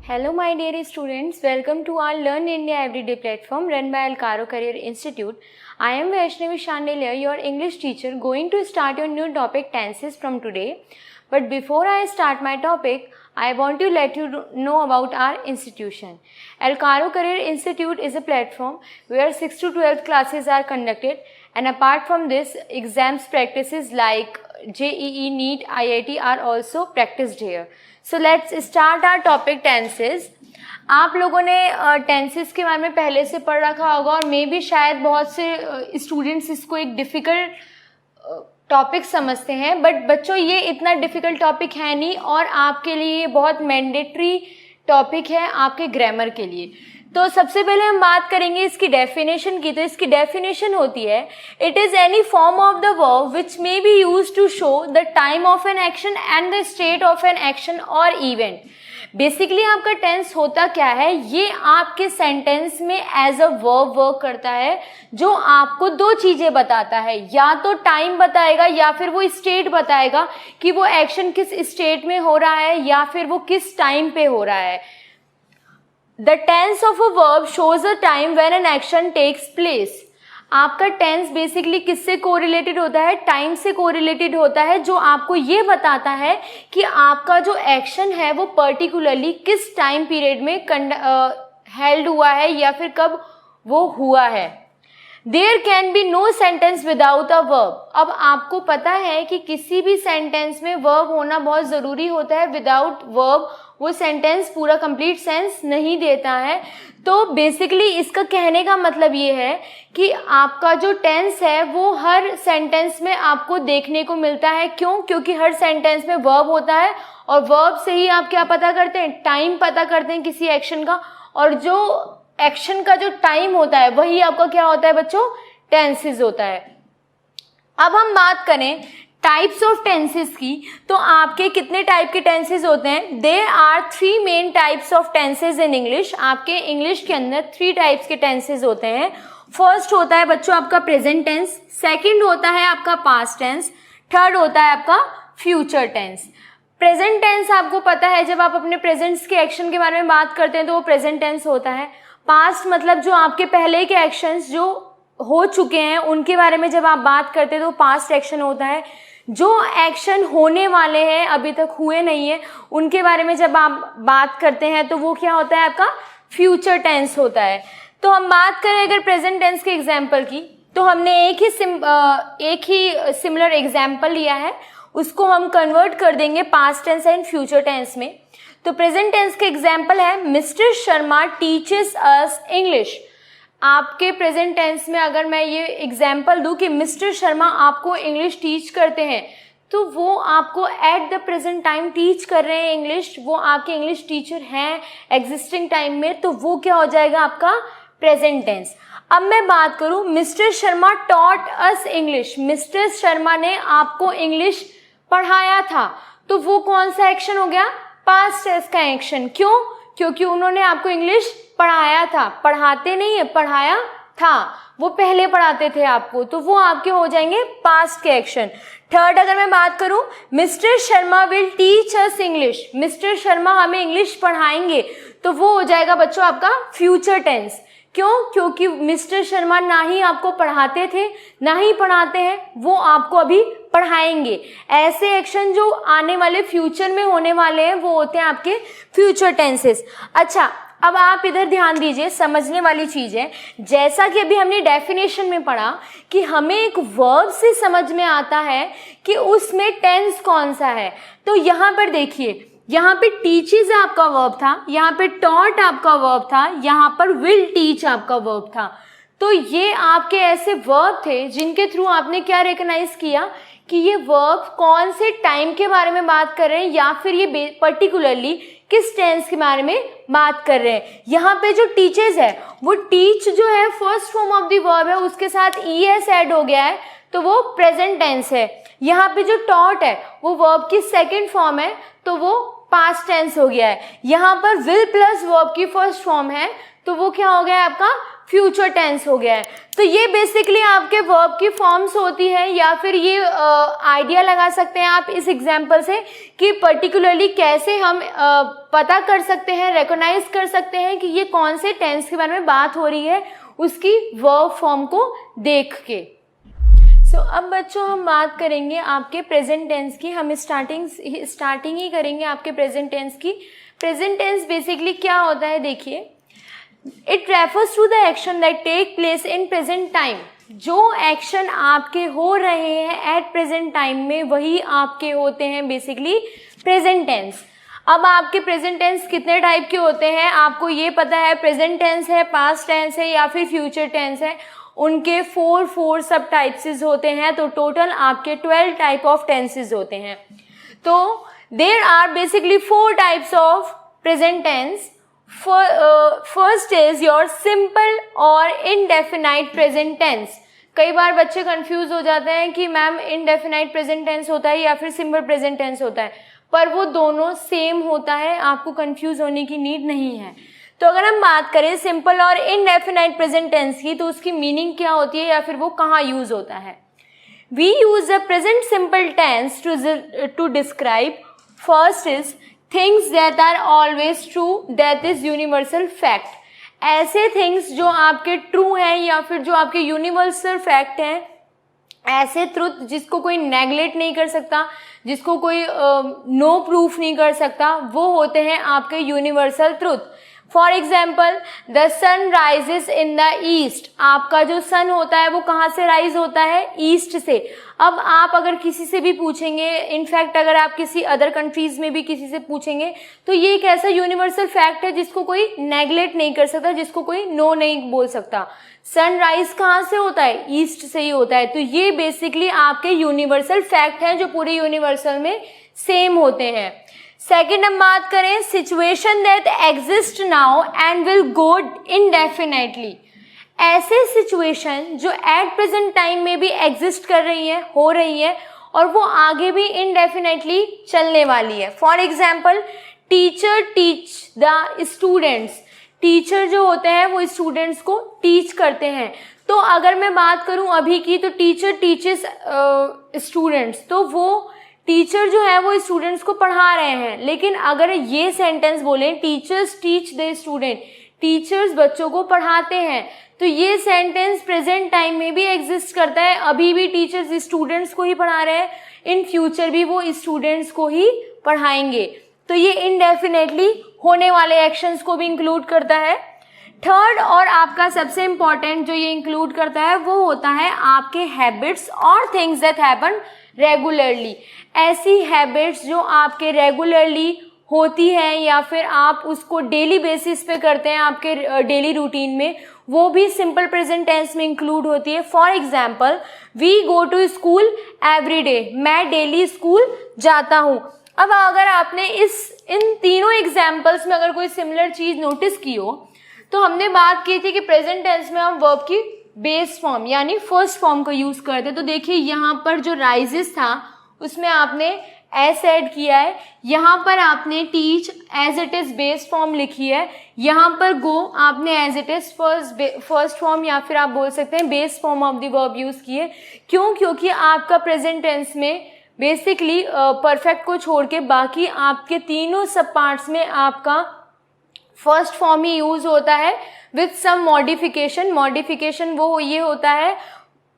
Hello my dear students, welcome to our Learn India Everyday platform run by Alcaro Career Institute. I am Vaishnavi Shandelia, your English teacher, going to start your new topic tenses from today. But before I start my topic, I want to let you know about our institution. Alcaro Career Institute is a platform where 6th to 12th classes are conducted, and apart from this, exams practices like JEE, NEET, IIT are also practiced here. So let's start our topic tenses. आप लोगों ने tenses के बारे में पहले से पढ़ रखा होगा और मे भी शायद बहुत से स्टूडेंट्स इसको एक डिफ़िकल्ट टॉपिक समझते हैं, बट बच्चों ये इतना डिफ़िकल्ट टॉपिक है नहीं और आपके लिए ये बहुत मैंडेटरी टॉपिक है आपके ग्रामर के लिए. तो सबसे पहले हम बात करेंगे इसकी डेफिनेशन की. तो इसकी डेफिनेशन होती है, it is any form of the verb which may be use to show the time of an action and the state of an action or event. Basically आपका टेंस होता क्या है, ये आपके सेंटेंस में एज अ वर्ब वर्क करता है जो आपको दो चीज़ें बताता है, या तो टाइम बताएगा या फिर वो स्टेट बताएगा कि वो एक्शन किस स्टेट में हो रहा है या फिर वो किस टाइम पे हो रहा है. The tense of a verb shows a time when an action takes place. आपका टेंस बेसिकली किससे कोरिलेटेड होता है, टाइम से कोरिलेटेड होता है, जो आपको ये बताता है कि आपका जो एक्शन है वो पर्टिकुलरली किस टाइम पीरियड में हेल्ड हुआ है या फिर कब वो हुआ है. There can be no sentence without a verb. अब आपको पता है कि किसी भी सेंटेंस में वर्ब होना बहुत ज़रूरी होता है. विदाउट वर्ब वो सेंटेंस पूरा कंप्लीट सेंस नहीं देता है. तो बेसिकली इसका कहने का मतलब ये है कि आपका जो टेंस है वो हर सेंटेंस में आपको देखने को मिलता है. क्यों? क्योंकि हर सेंटेंस में वर्ब होता है और वर्ब से ही आप क्या पता करते हैं, टाइम पता करते हैं किसी एक्शन का, और जो एक्शन का जो टाइम होता है वही आपका क्या होता है बच्चों, टेंसेस होता है. अब हम बात करें टाइप्स ऑफ टेंसेस की, तो आपके कितने टाइप के टेंसेस होते हैं. There are 3 main types of tenses in English. आपके इंग्लिश के अंदर 3 टाइप्स के टेंसेस होते हैं. फर्स्ट होता है बच्चों आपका प्रेजेंट टेंस, सेकंड होता है आपका पास्ट टेंस, थर्ड होता है आपका फ्यूचर टेंस. प्रेजेंट टेंस आपको पता है, जब आप अपने प्रेजेंट्स के एक्शन के बारे में बात करते हैं तो वो प्रेजेंट टेंस होता है. पास्ट मतलब जो आपके पहले के एक्शंस जो हो चुके हैं उनके बारे में जब आप बात करते हैं तो पास्ट एक्शन होता है. जो एक्शन होने वाले हैं अभी तक हुए नहीं है उनके बारे में जब आप बात करते हैं तो वो क्या होता है, आपका फ्यूचर टेंस होता है. तो हम बात करें अगर प्रेजेंट टेंस के एग्जाम्पल की, तो हमने एक ही सिमिलर एग्जाम्पल लिया है, उसको हम कन्वर्ट कर देंगे past tense and future tense में. तो प्रेजेंट टेंस के एग्जाम्पल है, mister Sharma teaches us English. आपके प्रेजेंट टेंस में अगर मैं ये एग्जाम्पल दूं कि मिस्टर शर्मा आपको इंग्लिश टीच करते हैं, तो वो आपको at the present time teach कर रहे हैं इंग्लिश, वो आपके इंग्लिश टीचर हैं एग्जिस्टिंग टाइम में, तो वो क्या हो जाएगा आपका प्रेजेंट टेंस. अब मैं बात करूं, mister Sharma taught us English. Mister Sharma ने आपको इंग्लिश पढ़ाया था, तो वो कौन सा एक्शन हो गया, पास्ट टेंस का एक्शन. क्यों? क्योंकि उन्होंने आपको इंग्लिश पढ़ाया था, पढ़ाते नहीं है, पढ़ाया था, वो पहले पढ़ाते थे आपको, तो वो आपके हो जाएंगे पास्ट के एक्शन. थर्ड अगर मैं बात करूं, mister Sharma will teach us English. Mister Sharma हमें इंग्लिश पढ़ाएंगे, तो वो हो जाएगा बच्चों आपका फ्यूचर टेंस. क्यों? क्योंकि मिस्टर शर्मा ना ही आपको पढ़ाते थे ना ही पढ़ाते हैं, वो आपको अभी पढ़ाएंगे. ऐसे एक्शन जो आने वाले फ्यूचर में होने वाले हैं वो होते हैं आपके फ्यूचर टेंसेस. अच्छा, अब आप इधर ध्यान दीजिए, समझने वाली चीज़ है, जैसा कि अभी हमने डेफिनेशन में पढ़ा कि हमें एक वर्ब से समझ में आता है कि उसमें टेंस कौन सा है. तो यहाँ पर देखिए, यहाँ पे टीचेस आपका वर्ब था, यहाँ पे टॉट आपका वर्ब था, यहाँ पर विल टीच आपका वर्ब था. तो ये आपके ऐसे वर्ब थे जिनके थ्रू आपने क्या रिकग्नाइज किया कि ये वर्ब कौन से टाइम के बारे में बात कर रहे हैं या फिर ये पर्टिकुलरली किस टेंस के बारे में बात कर रहे हैं. यहाँ पे जो टीचेस है वो टीच जो है first form of the verb है, उसके साथ ईएस ऐड हो गया है, तो वो प्रेजेंट टेंस है. यहाँ पे जो टॉट है वो वर्ब की सेकेंड फॉर्म है, तो वो पास्ट टेंस हो गया है. यहाँ पर विल प्लस वर्ब की फर्स्ट फॉर्म है, तो वो क्या हो गया आपका फ्यूचर टेंस हो गया है। तो ये बेसिकली आपके वर्ब की फॉर्म्स होती है, या फिर ये आइडिया लगा सकते हैं आप इस एग्जाम्पल से कि पर्टिकुलरली कैसे हम पता कर सकते हैं, रिकॉग्नाइज कर सकते हैं कि ये कौन से टेंस के बारे में बात हो रही है, उसकी वर्ब फॉर्म को देख के। अब बच्चों हम बात करेंगे आपके प्रेजेंट टेंस की। हम स्टार्टिंग ही करेंगे आपके प्रेजेंट टेंस की। प्रेजेंट टेंस बेसिकली क्या होता है, देखिए, it refers to the action that take place in present time. जो एक्शन आपके हो रहे हैं एट प्रेजेंट टाइम में, वही आपके होते हैं बेसिकली प्रेजेंट टेंस। अब आपके प्रेजेंट टेंस कितने टाइप के होते हैं आपको ये पता है, प्रेजेंट टेंस है, पास्ट टेंस है, या फिर फ्यूचर टेंस है। उनके 4 सब टाइप्स होते हैं, तो टोटल आपके 12 टाइप ऑफ टेंसेज होते हैं। तो there are basically 4 types of present tense. First is your simple or indefinite present tense. कई बार बच्चे कंफ्यूज हो जाते हैं कि मैम इनडेफिनाइट प्रेजेंट टेंस होता है या फिर सिंपल प्रेजेंट टेंस होता है, पर वो दोनों सेम होता है, आपको कंफ्यूज होने की नीड नहीं है। तो अगर हम बात करें simple or indefinite present tense की, तो उसकी मीनिंग क्या होती है या फिर वो कहाँ यूज होता है। We use the present simple tense to describe first is things that are always true, that is universal fact. ऐसे थिंग्स जो आपके ट्रू हैं या फिर जो आपके यूनिवर्सल फैक्ट हैं, ऐसे ट्रुथ जिसको कोई नेगलेक्ट नहीं कर सकता, जिसको कोई नो प्रूफ नहीं कर सकता, वो होते हैं आपके universal truth. For example, the sun rises in the east. आपका जो सन होता है वो कहाँ से राइज होता है, ईस्ट से। अब आप अगर किसी से भी पूछेंगे, इनफैक्ट अगर आप किसी अदर कंट्रीज में भी किसी से पूछेंगे, तो ये एक ऐसा यूनिवर्सल फैक्ट है जिसको कोई नेगलेक्ट नहीं कर सकता, जिसको कोई नो नहीं बोल सकता। सनराइज कहाँ से होता है, ईस्ट से ही होता है। तो ये बेसिकली आपके यूनिवर्सल फैक्ट हैं जो पूरे यूनिवर्सल में सेम होते हैं। सेकेंड हम बात करें situation that exist now and will go indefinitely. ऐसे सिचुएशन जो एट प्रेजेंट टाइम में भी एग्जिस्ट कर रही है, हो रही है, और वो आगे भी इनडेफिनेटली चलने वाली है। For example, teacher teach the students. Teacher जो होते हैं वो स्टूडेंट्स को टीच करते हैं। तो अगर मैं बात करूं अभी की, तो टीचर टीचेस स्टूडेंट्स, तो वो टीचर जो है वो स्टूडेंट्स को पढ़ा रहे हैं। लेकिन अगर ये सेंटेंस बोलें, teachers teach the student, teachers बच्चों को पढ़ाते हैं, तो ये सेंटेंस प्रेजेंट टाइम में भी एग्जिस्ट करता है। अभी भी टीचर्स स्टूडेंट्स को ही पढ़ा रहे हैं, इन फ्यूचर भी वो स्टूडेंट्स को ही पढ़ाएंगे। तो ये इनडेफिनेटली होने वाले एक्शंस को भी इंक्लूड करता है। थर्ड और आपका सबसे इम्पॉर्टेंट जो ये इंक्लूड करता है वो होता है आपके हैबिट्स और थिंग्स दैट हैपन रेगुलरली। ऐसी हैबिट्स जो आपके रेगुलरली होती है या फिर आप उसको डेली बेसिस पे करते हैं आपके डेली रूटीन में, वो भी सिंपल प्रेजेंट टेंस में इंक्लूड होती है। For example, we go to school every day. मैं डेली स्कूल जाता हूँ। अब अगर आपने इन तीनों एग्जाम्पल्स में अगर कोई सिमिलर चीज नोटिस की हो, तो हमने बात की थी कि प्रेजेंट टेंस में हम वर्ब की बेस फॉर्म यानी फर्स्ट फॉर्म को यूज करते। तो देखिए यहाँ पर जो राइजेस था उसमें आपने एस ऐड किया है, यहाँ पर आपने teach as it is base form लिखी है, यहाँ पर गो आपने as it is first form या फिर आप बोल सकते हैं base form of the verb use किए। क्यों? क्योंकि आपका प्रेजेंट टेंस में बेसिकली परफेक्ट को छोड़ के बाकी आपके तीनों सब पार्ट्स में आपका फर्स्ट फॉर्म ही यूज होता है विथ सम मॉडिफिकेशन। मॉडिफिकेशन वो ये होता है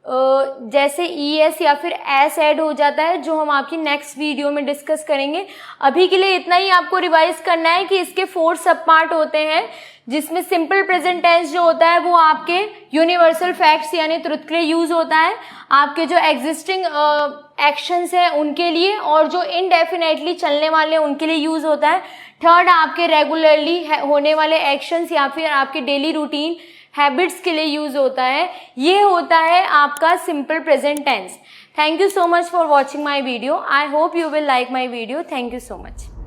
जैसे ES या फिर S ऐड हो जाता है, जो हम आपकी नेक्स्ट वीडियो में डिस्कस करेंगे। अभी के लिए इतना ही आपको रिवाइज करना है कि इसके 4 सब पार्ट होते हैं, जिसमें सिंपल प्रेजेंट टेंस जो होता है वो आपके यूनिवर्सल फैक्ट्स यानी ट्रुथ के लिए यूज होता है, आपके जो एग्जिस्टिंग एक्शंस हैं उनके लिए, और जो इनडेफिनेटली चलने वाले हैं उनके लिए यूज होता है। थर्ड आपके रेगुलरली होने वाले एक्शंस या फिर आपके डेली रूटीन हैबिट्स के लिए यूज होता है। ये होता है आपका simple present tense. Thank you so much for watching my video. I hope you will like my video. Thank you so much.